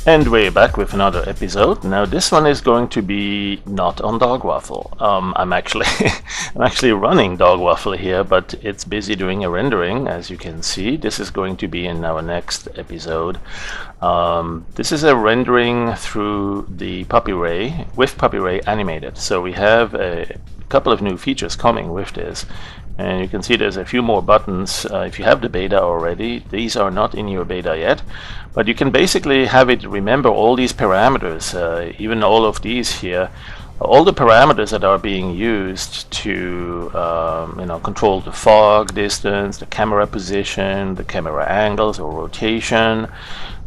And we're back with another episode. Now this one is going to be not on Dogwaffle. I'm actually running Dogwaffle here, but it's busy doing a rendering, as you can see. This is going to be in our next episode. This is a rendering through the Puppy Ray, with Puppy Ray animated. So we have a couple of new features coming with this. And you can see there's a few more buttons if you have the beta already. These are not in your beta yet, but you can basically have it remember all these parameters, even all of these here, all the parameters that are being used to control the fog distance, the camera position, the camera angles or rotation,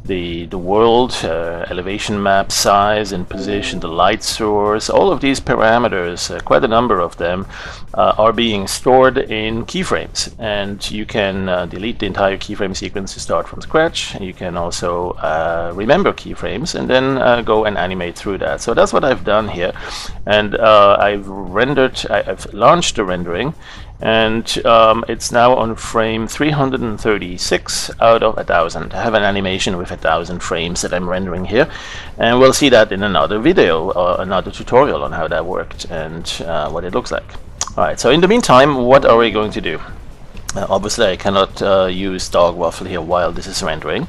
the world, elevation map size and position, the light source. All of these parameters, quite a number of them, are being stored in keyframes, and you can delete the entire keyframe sequence to start from scratch. You can also remember keyframes and then go and animate through that. So that's what I've done here, and I've launched the rendering, and it's now on frame 336 out of 1,000. I have an animation with 1,000 frames that I'm rendering here, and we'll see that in another video or another tutorial on how that worked and what it looks like. Alright, so in the meantime, what are we going to do? Obviously I cannot use Dogwaffle here while this is rendering.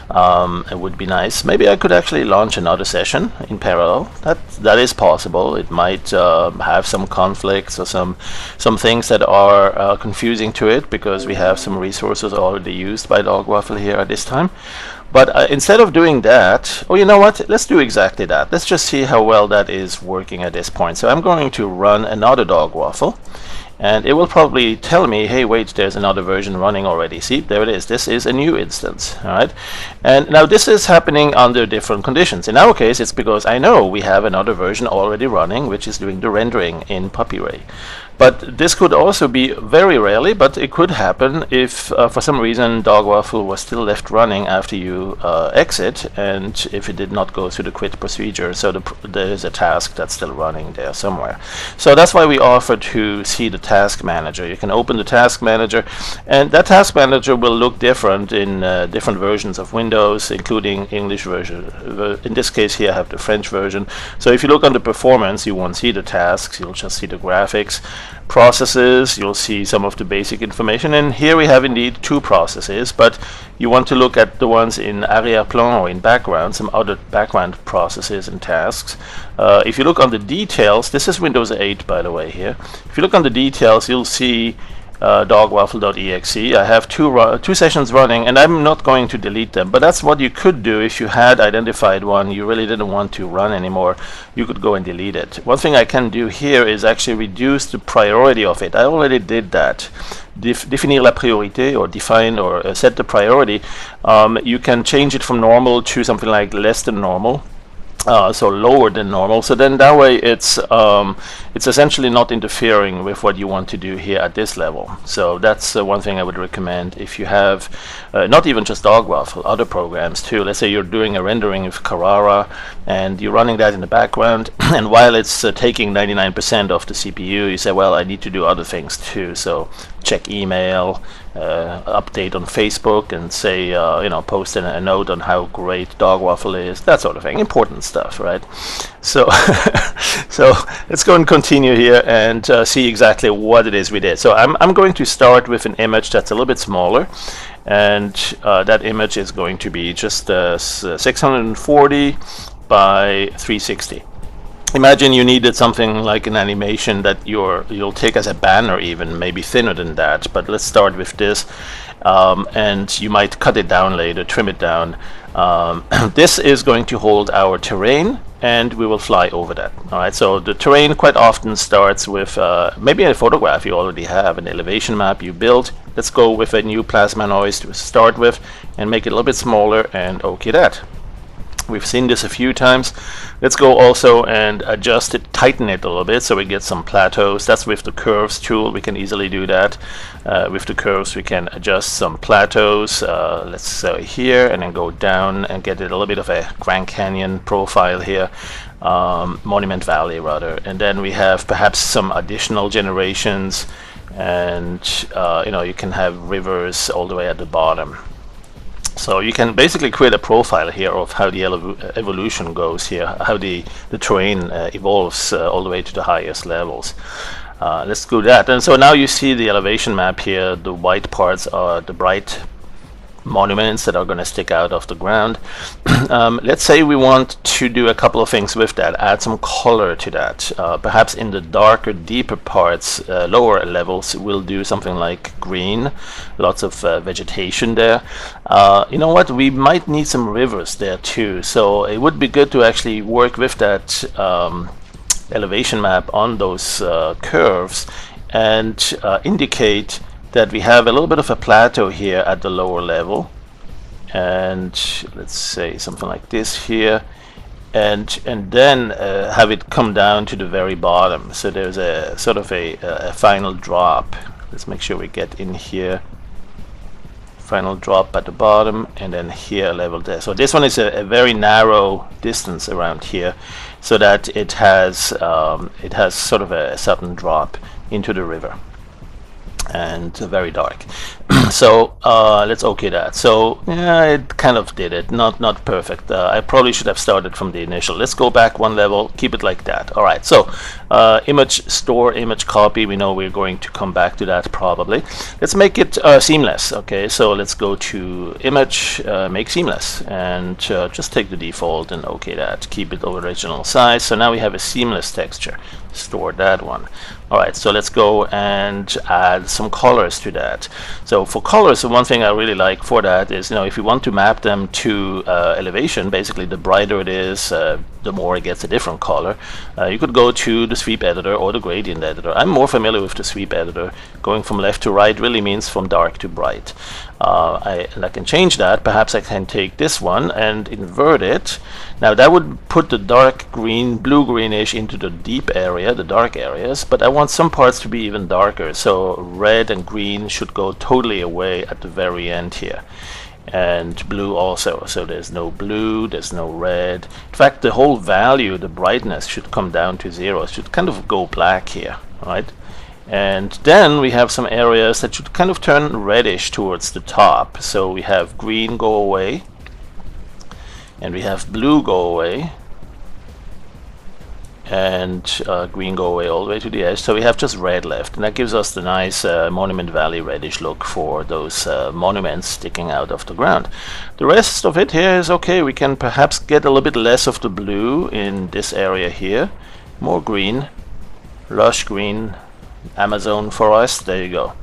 It would be nice. Maybe I could actually launch another session in parallel. That is possible. It might have some conflicts or some things that are confusing to it, because we have some resources already used by Dogwaffle here at this time. But instead of doing that, oh, you know what? Let's do exactly that. Let's just see how well that is working at this point. So I'm going to run another Dogwaffle, and it will probably tell me, hey, wait, there's another version running already. See, there it is. This is a new instance. All right. And now this is happening under different conditions. In our case, it's because I know we have another version already running, which is doing the rendering in Puppy Ray. But this could also be very rarely, but it could happen if for some reason Dogwaffle was still left running after you exit, and if it did not go through the quit procedure. So there is a task that's still running there somewhere. So that's why we offer to see the task manager. You can open the task manager, and that task manager will look different in different versions of Windows, including English version. In this case here I have the French version. So if you look under performance, you won't see the tasks, you'll just see the graphics. Processes, you'll see some of the basic information, and here we have indeed two processes, but you want to look at the ones in arrière-plan or in background, some other background processes and tasks. If you look on the details, this is Windows 8 by the way here. If you look on the details, you'll see dogwaffle.exe. I have two sessions running, and I'm not going to delete them, but that's what you could do if you had identified one you really didn't want to run anymore. You could go and delete it. One thing I can do here is actually reduce the priority of it. I already did that. Définir la priorité, or define or set the priority. You can change it from normal to something like less than normal. So lower than normal. So then that way it's essentially not interfering with what you want to do here at this level. So that's one thing I would recommend if you have not even just Dogwaffle, other programs too. Let's say you're doing a rendering with Carrara and you're running that in the background, and while it's taking 99% of the CPU, you say, well, I need to do other things too. So check email, update on Facebook, and say, post a note on how great Dogwaffle is, that sort of thing. Important stuff, right? So, so let's go and continue here and see exactly what it is we did. So I'm going to start with an image that's a little bit smaller, and that image is going to be just 640 by 360. Imagine you needed something like an animation that you'll take as a banner, even maybe thinner than that, but let's start with this, and you might cut it down later, trim it down. This is going to hold our terrain, and we will fly over that. Alright, so the terrain quite often starts with maybe a photograph you already have, an elevation map you built. Let's go with a new plasma noise to start with and make it a little bit smaller, and okay that. We've seen this a few times. Let's go also and adjust it, tighten it a little bit so we get some plateaus. That's with the curves tool. We can easily do that. With the curves we can adjust some plateaus. Let's say here, and then go down and get it a little bit of a Grand Canyon profile here. Monument Valley rather. And then we have perhaps some additional generations, and you can have rivers all the way at the bottom. So you can basically create a profile here of how the evolution goes here, how the terrain evolves all the way to the highest levels. Let's do that. And so now you see the elevation map here. The white parts are the bright monuments that are going to stick out of the ground. Let's say we want to do a couple of things with that, add some color to that. Perhaps in the darker, deeper parts, lower levels, we'll do something like green, lots of vegetation there. You know what, we might need some rivers there too, so it would be good to actually work with that elevation map on those curves and indicate that we have a little bit of a plateau here at the lower level, and let's say something like this here, and then have it come down to the very bottom. So there's a sort of a final drop. Let's make sure we get in here. Final drop at the bottom, and then here level there. So this one is a very narrow distance around here, so that it has sort of a sudden drop into the river, and very dark. So let's OK that. So yeah, it kind of did it, not perfect. I probably should have started from the initial. Let's go back one level, keep it like that. All right, so image store, image copy, we know we're going to come back to that probably. Let's make it seamless. Okay, so let's go to image, make seamless, and just take the default and OK that, keep it original size. So now we have a seamless texture. Store that one. All right, so let's go and add some colors to that. So for colors, the one thing I really like for that is, if you want to map them to elevation, basically the brighter it is, the more it gets a different color. You could go to the sweep editor or the gradient editor. I'm more familiar with the sweep editor. Going from left to right really means from dark to bright. And I can change that. Perhaps I can take this one and invert it. Now that would put the dark green, blue-greenish into the deep area, the dark areas, but I want some parts to be even darker. So red and green should go totally away at the very end here. And blue also, so there's no blue, there's no red. In fact, the whole value, the brightness, should come down to 0. It should kind of go black here, right? And then we have some areas that should kind of turn reddish towards the top. So we have green go away, and we have blue go away, and green go away all the way to the edge. So we have just red left, and that gives us the nice Monument Valley reddish look for those monuments sticking out of the ground. The rest of it here is okay. We can perhaps get a little bit less of the blue in this area here, more green, lush green, Amazon forest. There you go.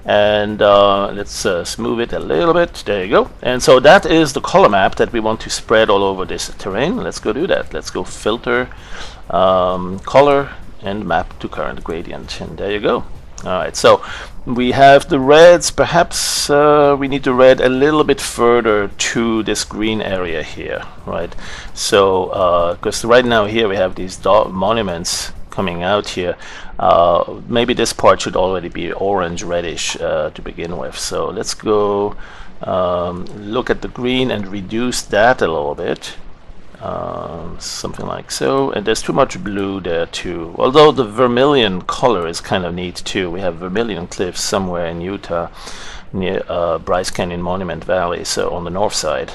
And let's smooth it a little bit. There you go. And so that is the color map that we want to spread all over this terrain. Let's go do that. Let's go filter, color, and map to current gradient, and there you go. Alright, so we have the reds. Perhaps we need to red a little bit further to this green area here, right? So because right now here we have these monuments coming out here. Maybe this part should already be orange reddish to begin with. So let's go look at the green and reduce that a little bit. Something like so, and there's too much blue there too, although the vermilion color is kind of neat too. We have vermilion cliffs somewhere in Utah near Bryce Canyon Monument Valley, so on the north side.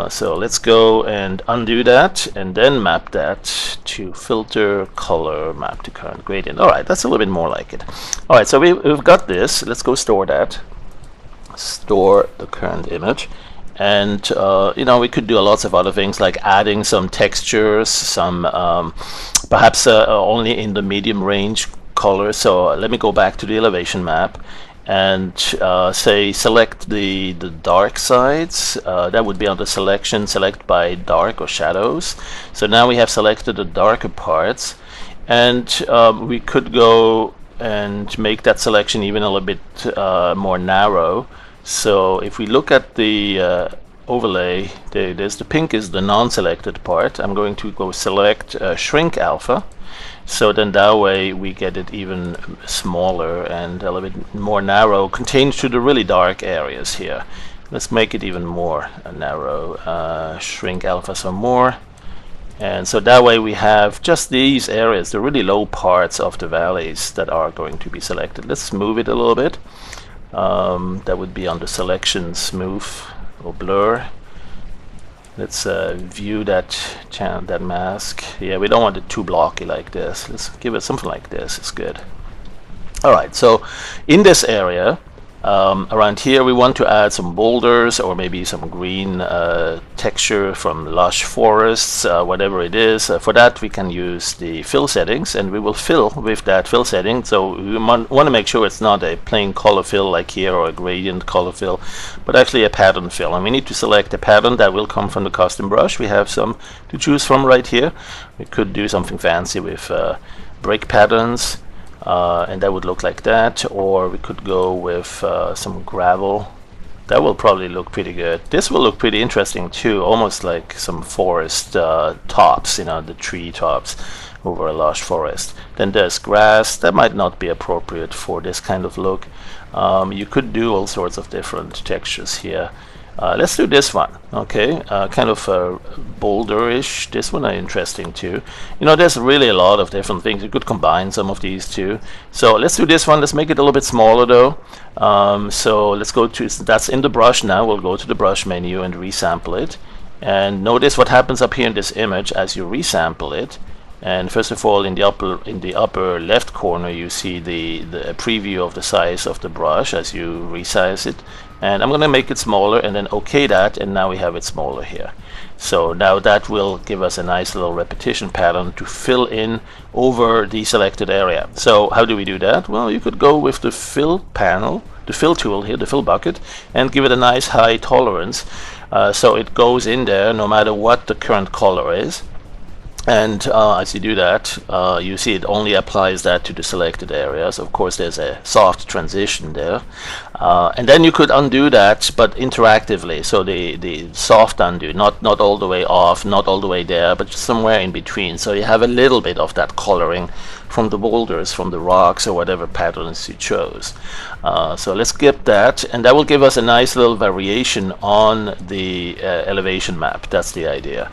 So let's go and undo that and then map that to filter, color, map to current gradient. Alright, that's a little bit more like it. Alright, so we've got this. Let's go store that. Store the current image. And we could do lots of other things like adding some textures, some perhaps only in the medium range color. So let me go back to the elevation map and say select the dark sides. That would be on the selection, select by dark or shadows. So now we have selected the darker parts, and we could go and make that selection even a little bit more narrow. So if we look at the overlay, there's the pink is the non-selected part. I'm going to go select shrink alpha, so then that way we get it even smaller and a little bit more narrow, contained to the really dark areas here. Let's make it even more narrow, shrink alpha some more. And so that way we have just these areas, the really low parts of the valleys that are going to be selected. Let's move it a little bit. That would be on the selection smooth or blur. Let's view that mask. Yeah, we don't want it too blocky like this. Let's give it something like this. It's good. All right, so in this area, around here, we want to add some boulders or maybe some green texture from lush forests, whatever it is. For that, we can use the fill settings, and we will fill with that fill setting. So we want to make sure it's not a plain color fill like here or a gradient color fill, but actually a pattern fill. And we need to select a pattern that will come from the custom brush. We have some to choose from right here. We could do something fancy with break patterns. And that would look like that, or we could go with some gravel. That will probably look pretty good. This will look pretty interesting too, almost like some forest tops, you know, the tree tops over a lush forest. Then there's grass. That might not be appropriate for this kind of look. You could do all sorts of different textures here. Let's do this one, okay? Kind of boulderish. This one is interesting too. You know, there's really a lot of different things. You could combine some of these too. So let's do this one. Let's make it a little bit smaller though. So let's go to, that's in the brush now. We'll go to the brush menu and resample it. And notice what happens up here in this image as you resample it. And first of all, in the upper left corner, you see the preview of the size of the brush as you resize it. And I'm going to make it smaller and then OK that, and now we have it smaller here. So now that will give us a nice little repetition pattern to fill in over the selected area. So how do we do that? Well, you could go with the fill panel, the fill tool here, the fill bucket, and give it a nice high tolerance. So it goes in there no matter what the current color is. And as you do that, you see it only applies that to the selected areas. Of course, there's a soft transition there. And then you could undo that, but interactively. So the soft undo, not all the way off, not all the way there, but just somewhere in between. So you have a little bit of that coloring from the boulders, from the rocks, or whatever patterns you chose. So let's skip that, and that will give us a nice little variation on the elevation map. That's the idea.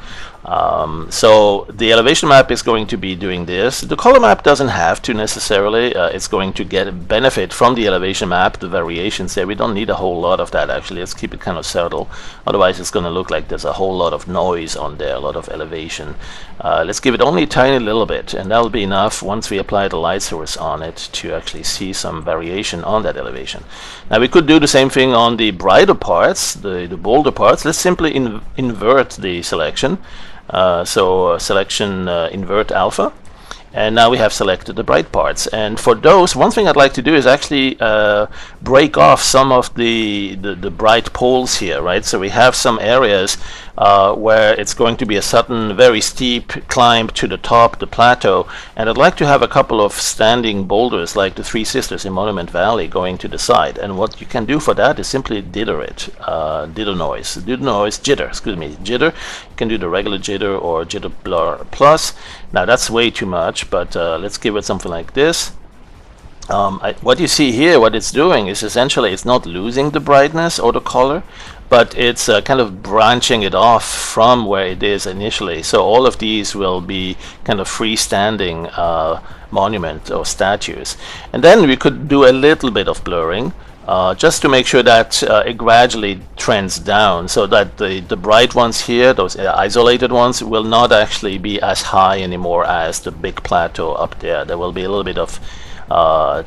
So the elevation map is going to be doing this. The color map doesn't have to necessarily. It's going to get a benefit from the elevation map, the variations there. We don't need a whole lot of that actually. Let's keep it kind of subtle. Otherwise it's going to look like there's a whole lot of noise on there, a lot of elevation. Let's give it only a tiny little bit, and that'll be enough once we apply the light source on it to actually see some variation on that elevation. Now we could do the same thing on the brighter parts, the bolder parts. Let's simply invert the selection. Selection invert alpha, and now we have selected the bright parts. And for those, one thing I'd like to do is actually break off some of the bright poles here, right? So we have some areas where it's going to be a sudden very steep climb to the top, the plateau, and I'd like to have a couple of standing boulders like the Three Sisters in Monument Valley going to the side. And what you can do for that is simply dither it, jitter, excuse me, jitter. You can do the regular jitter or jitter blur plus. Now that's way too much, but let's give it something like this. What you see here, what it's doing is essentially it's not losing the brightness or the color, but it's kind of branching it off from where it is initially. So all of these will be kind of freestanding monument or statues. And then we could do a little bit of blurring, just to make sure that it gradually trends down, so that the bright ones here, those isolated ones, will not actually be as high anymore as the big plateau up there. There will be a little bit of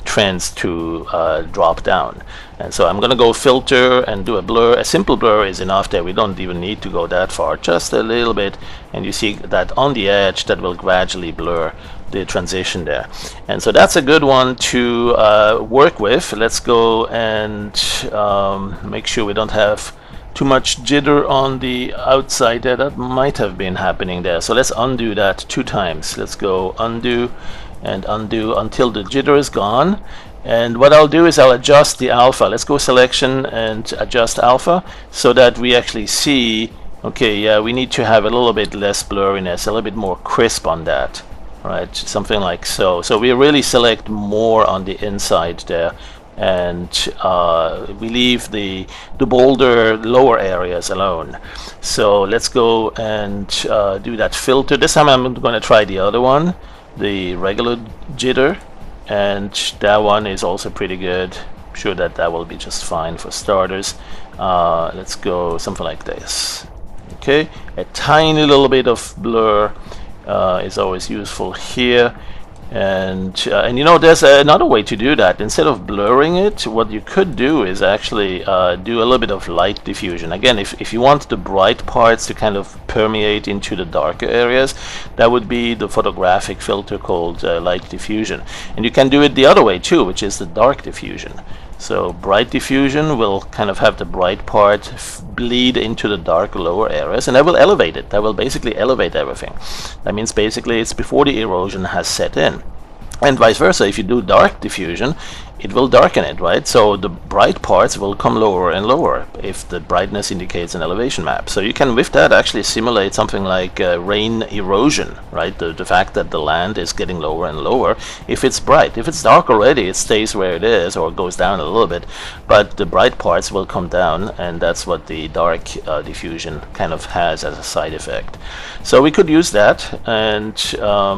trends to drop down. And so I'm going to go filter and do a blur. A simple blur is enough there. We don't even need to go that far, just a little bit, and you see that on the edge that will gradually blur the transition there. And so that's a good one to work with. Let's go and make sure we don't have too much jitter on the outside there. That might have been happening there. So let's undo that 2 times. Let's go undo and undo until the jitter is gone. And what I'll do is I'll adjust the alpha. Let's go selection and adjust alpha so that we actually see, okay, yeah, we need to have a little bit less blurriness, a little bit more crisp on that. Right, something like so. So we really select more on the inside there, and we leave the bolder lower areas alone. So let's go and do that filter. This time I'm going to try the other one, the regular jitter, and that one is also pretty good. sure that that will be just fine for starters. Let's go something like this. Okay, a tiny little bit of blur is always useful here. And you know, there's another way to do that. Instead of blurring it, what you could do is actually do a little bit of light diffusion. Again, if you want the bright parts to kind of permeate into the darker areas, that would be the photographic filter called light diffusion. And you can do it the other way too, which is the dark diffusion. So bright diffusion will kind of have the bright part bleed into the dark lower areas, and that will elevate it. That will basically elevate everything. That means basically it's before the erosion has set in. And vice versa, if you do dark diffusion, it will darken it, right? So the bright parts will come lower and lower if the brightness indicates an elevation map. So you can, with that, actually simulate something like rain erosion, right? The fact that the land is getting lower and lower if it's bright. If it's dark already, it stays where it is or goes down a little bit, but the bright parts will come down, and that's what the dark diffusion kind of has as a side effect. So we could use that and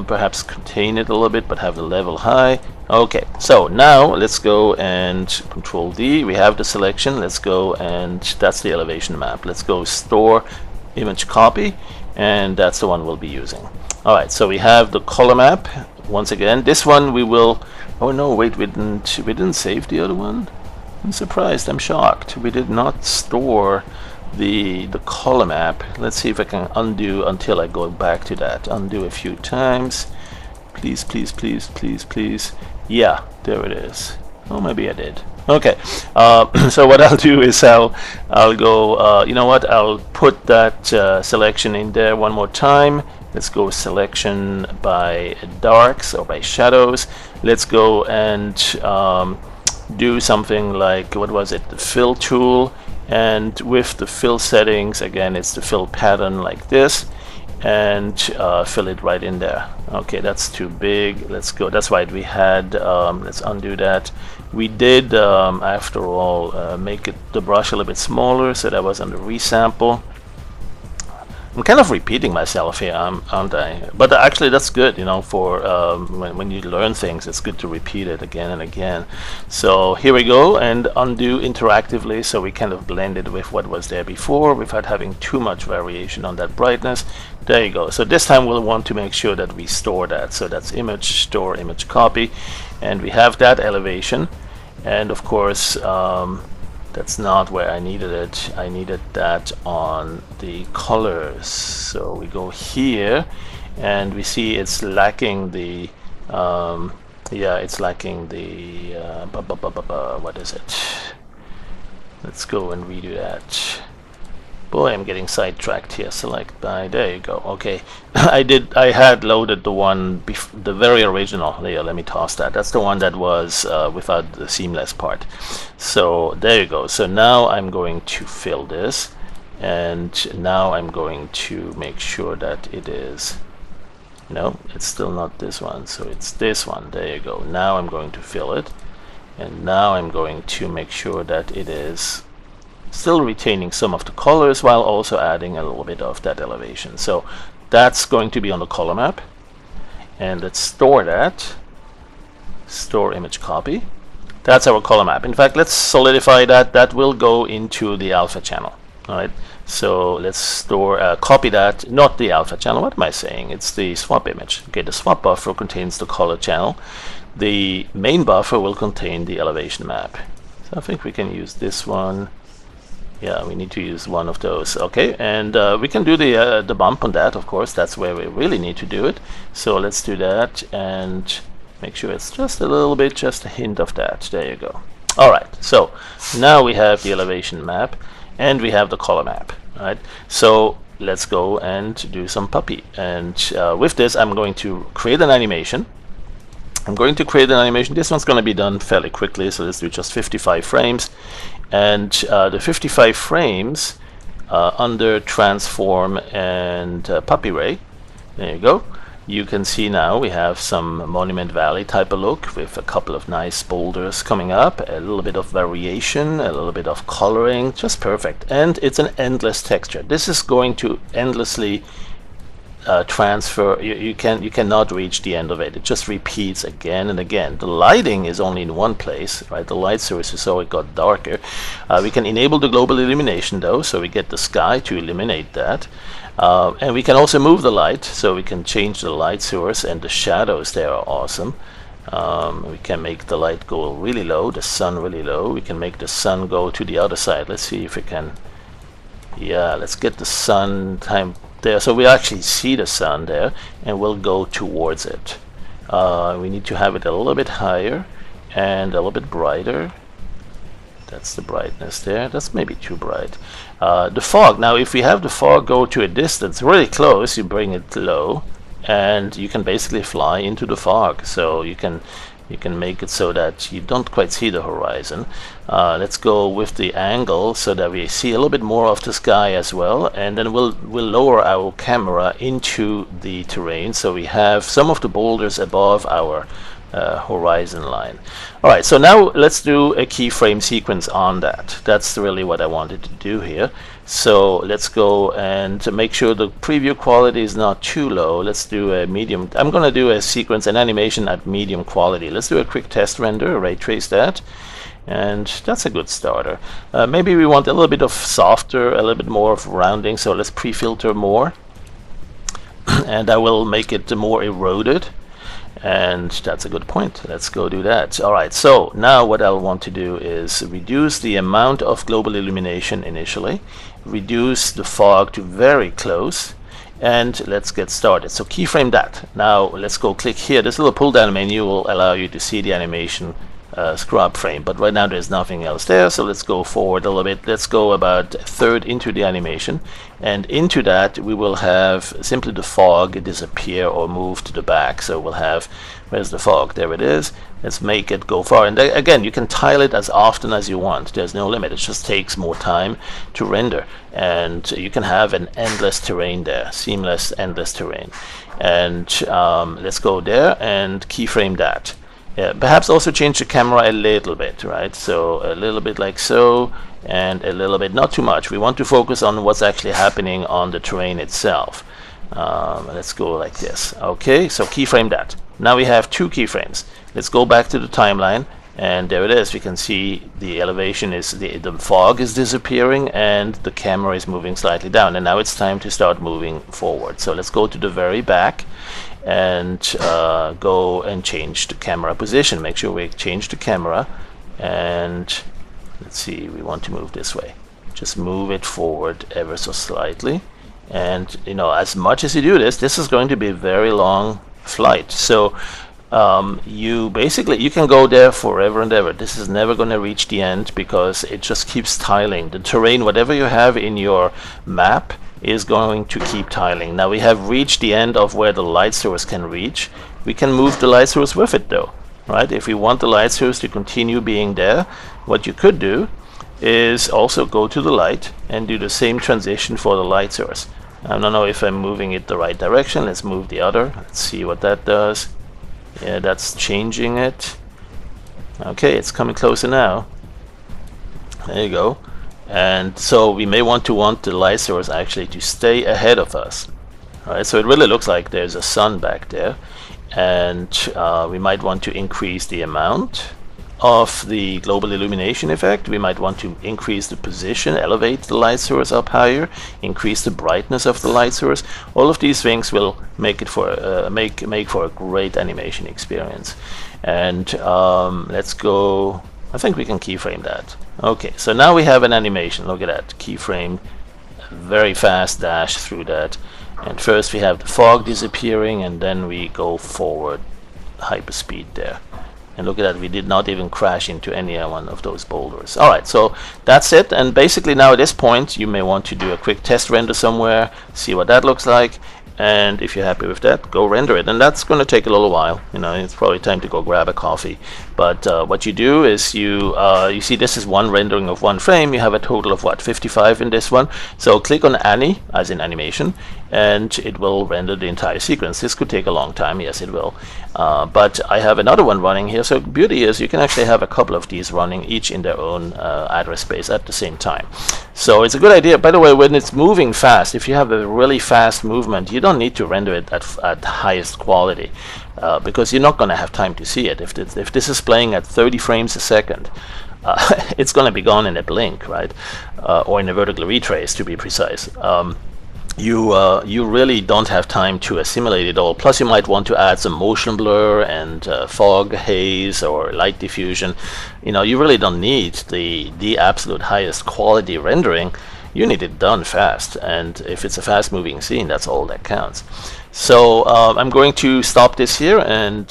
perhaps contain it a little bit, but have the level high. Okay, so now let's go and Control D. We have the selection. Let's go, and that's the elevation map. Let's go store image copy, and that's the one we'll be using. All right, so we have the color map. Once again, this one we will. Oh no, wait, we didn't save the other one. I'm surprised. I'm shocked. We did not store the color map. Let's see if I can undo until I go back to that. Undo a few times. Please, please, please, please, please. Yeah, there it is. Oh, maybe I did. Okay, so what I'll do is I'll go, you know what, I'll put that selection in there one more time. Let's go selection by darks or by shadows. Let's go and do something like, what was it, the fill tool. And with the fill settings, again, it's the fill pattern like this. And fill it right in there. Okay, that's too big. Let's go. That's right, we had, let's undo that. We did, after all, make the brush a little bit smaller, so that was on the resample. I'm kind of repeating myself here, aren't I? But actually that's good, you know, for when you learn things, it's good to repeat it again and again. So here we go, and undo interactively, so we kind of blend it with what was there before without having too much variation on that brightness. There you go. So this time we'll want to make sure that we store that. So that's image, store, image, copy, and we have that elevation. And of course, that's not where I needed it. I needed that on the colors. So we go here, and we see it's lacking the, yeah, it's lacking the, what is it? Let's go and redo that. Boy, I'm getting sidetracked here. Select by, there you go. Okay, I had loaded the one, the very original. There, let me toss that. That's the one that was without the seamless part. So there you go. So now I'm going to fill this, and now I'm going to make sure that it is, no, it's still not this one. So it's this one. There you go. Now I'm going to fill it, and now I'm going to make sure that it is still retaining some of the colors while also adding a little bit of that elevation. So that's going to be on the color map, and let's store that. Store image copy. That's our color map. In fact, let's solidify that. That will go into the alpha channel. All right, so let's store, copy that, not the alpha channel. What am I saying? It's the swap image. Okay, the swap buffer contains the color channel. The main buffer will contain the elevation map. So I think we can use this one. Yeah, we need to use one of those. Okay, and we can do the bump on that, of course. That's where we really need to do it. So let's do that and make sure it's just a little bit, just a hint of that. There you go. All right, so now we have the elevation map and we have the color map. All right, so let's go and do some puppy. And with this, I'm going to create an animation. This one's going to be done fairly quickly, so let's do just 55 frames. And the 55 frames under transform and puppy ray, there you go. You can see now we have some Monument Valley type of look with a couple of nice boulders coming up, a little bit of variation, a little bit of coloring, just perfect. And it's an endless texture. This is going to endlessly transfer. You cannot reach the end of it. It just repeats again and again. The lighting is only in one place, right? The light source is so it got darker. We can enable the global illumination though, so we get the sky to illuminate that. And we can also move the light, so we can change the light source, and the shadows there are awesome. We can make the light go really low, the sun really low. We can make the sun go to the other side. Let's see if we can. Yeah, let's get the sun time there, so we actually see the sun there, and we'll go towards it. We need to have it a little bit higher and a little bit brighter. That's the brightness there. That's maybe too bright. The fog. Now, if we have the fog go to a distance really close, you bring it low, and you can basically fly into the fog. So you can make it so that you don't quite see the horizon. Let's go with the angle so that we see a little bit more of the sky as well, and then we'll lower our camera into the terrain so we have some of the boulders above our horizon line. Alright, so now let's do a keyframe sequence on that. That's really what I wanted to do here. So let's go and make sure the preview quality is not too low. Let's do a medium. I'm going to do a sequence, an animation at medium quality. Let's do a quick test render, ray trace that. And that's a good starter. Maybe we want a little bit of softer, a little bit more of rounding, so let's pre-filter more. And I will make it more eroded. And that's a good point. Let's go do that. Alright, so now what I'll want to do is reduce the amount of global illumination initially, reduce the fog to very close, and let's get started. So keyframe that. Now let's go click here. This little pull down menu will allow you to see the animation scrub frame, but right now there's nothing else there, so let's go forward a little bit. Let's go about a third into the animation, and into that we will have simply the fog disappear or move to the back. So we'll have, where's the fog? There it is. Let's make it go far, and again you can tile it as often as you want. There's no limit. It just takes more time to render, and you can have an endless terrain there, seamless endless terrain. And let's go there and keyframe that. Yeah, perhaps also change the camera a little bit, right? So a little bit like so, and a little bit, not too much. We want to focus on what's actually happening on the terrain itself. Let's go like this. Okay, so keyframe that. Now we have two keyframes. Let's go back to the timeline, and there it is. We can see the elevation is, the fog is disappearing, and the camera is moving slightly down. And now it's time to start moving forward. So let's go to the very back and go and change the camera position. Make sure we change the camera, and let's see, we want to move this way. Just move it forward ever so slightly, and you know, as much as you do this, this is going to be a very long flight. So you can go there forever and ever. This is never going to reach the end because it just keeps tiling. The terrain, whatever you have in your map, is going to keep tiling. Now we have reached the end of where the light source can reach. We can move the light source with it though, right? If we want the light source to continue being there, what you could do is also go to the light and do the same transition for the light source. I don't know if I'm moving it the right direction. Let's move the other. Let's see what that does. Yeah, that's changing it. Okay, it's coming closer now. There you go. And so we may want the light source actually to stay ahead of us. Alright, so it really looks like there's a sun back there, and we might want to increase the amount of the global illumination effect. We might want to increase the position, elevate the light source up higher, increase the brightness of the light source. All of these things will make it for make for a great animation experience. And let's go. I think we can keyframe that. Okay, so now we have an animation. Look at that, keyframe, very fast dash through that. And first we have the fog disappearing, and then we go forward, hyperspeed there. And look at that, we did not even crash into any one of those boulders. Alright, so that's it. And basically now at this point you may want to do a quick test render somewhere, see what that looks like. And if you're happy with that, go render it. And that's going to take a little while. You know, it's probably time to go grab a coffee. But what you do is you see this is one rendering of one frame. You have a total of what, 55 in this one. So click on Ani, as in animation, and it will render the entire sequence. This could take a long time, yes it will. But I have another one running here. So beauty is you can actually have a couple of these running, each in their own address space at the same time. So it's a good idea. By the way, when it's moving fast, if you have a really fast movement, you don't don't need to render it at highest quality because you're not going to have time to see it. If this is playing at 30 frames a second, it's going to be gone in a blink, right? Or in a vertical retrace, to be precise. You really don't have time to assimilate it all. Plus, you might want to add some motion blur and fog, haze, or light diffusion. You really don't need the absolute highest quality rendering. You need it done fast, and if it's a fast-moving scene, that's all that counts. So I'm going to stop this here and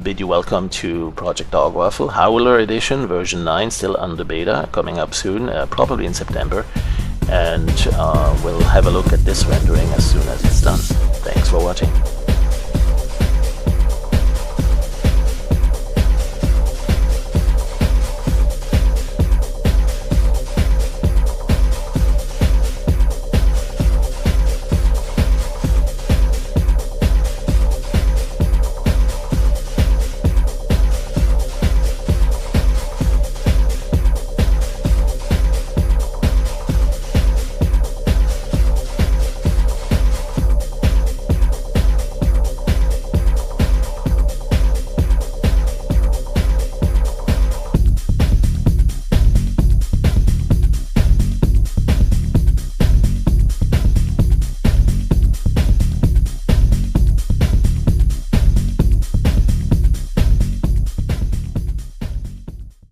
bid you welcome to Project Dogwaffle Howler Edition version 9, still under beta, coming up soon, probably in September. And we'll have a look at this rendering as soon as it's done. Thanks for watching.